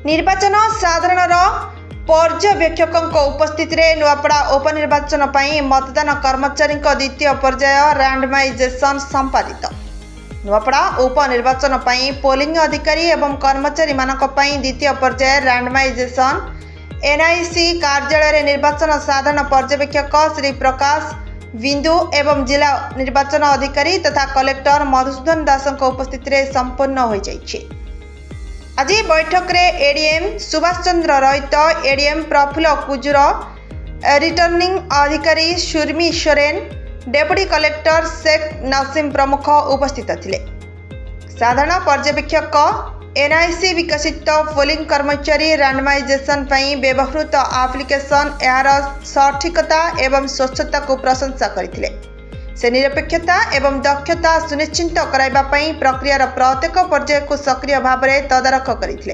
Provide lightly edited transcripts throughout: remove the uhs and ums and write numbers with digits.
निर्वाचन साधारण पर्यवेक्षक उपस्थित नुआपड़ा उपनिर्वाचन पर मतदान कर्मचारी द्वितीय पर्याय रैंडमाइजेशन संपादित। नुआपड़ा उपनिर्वाचन पर पोलिंग अधिकारी एवं कर्मचारी द्वितीय पर्याय रैंडमाइजेशन एनआईसी कार्यालय निर्वाचन साधारण पर्यवेक्षक श्री प्रकाश बिंदु एवं जिला निर्वाचन अधिकारी तथा कलेक्टर मधुसूदन दास उपस्थित संपन्न हो जाइए। आज बैठक रे एडीएम सुभाष चंद्र रहित, एडीएम प्रफुल्ल कुजुर, रिटर्निंग अधिकारी सुरमी सोरेन, डेप्यूटी कलेक्टर शेख नसीम प्रमुख उपस्थित थिले। साधारण पर्यवेक्षक एनआईसी विकसित पोलिंग कर्मचारी रैंडमाइजेशन पई व्यवहृत एप्लिकेशन यार सठिकता एवं स्वच्छता को प्रशंसा करथिले। से निरपेक्षता एवं दक्षता सुनिश्चित कराइबा पई प्रक्रियार प्रत्येक पर्याय को सक्रिय भाव में तदारख करथिले।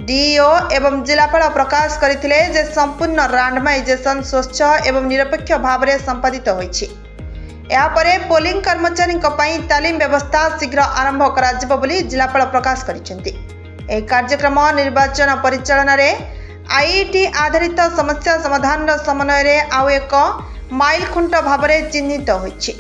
डीईओ एवं जिलापाल प्रकाश करथिले जे संपूर्ण रैंडमाइजेशन स्वच्छ एवं निरपेक्ष भाव में संपादित होईछि। यापरे पोलिंग कर्मचारी तालीम व्यवस्था शीघ्र आरंभ कराजिबो बोली जिलापाल प्रकाश करिसेंति। एही कार्यक्रम निर्वाचन परिचालन रे आईटी आधारित समस्या समाधान समन्वय रे आउ एक माइल खुंट भाव में चिन्हित होईछि।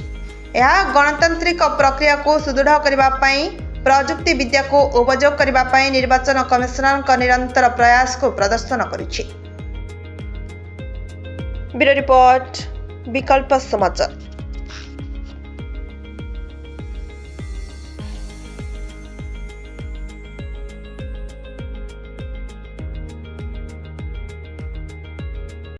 यह गणतांत्रिक प्रक्रिया को सुदृढ़ करबा पई प्रजुक्ति विद्या को उपयोग करबा पई निर्वाचन कमिशनर का निरंतर प्रयास को प्रदर्शन करिछि। ब्यूरो रिपोर्ट विकल्प समाचार।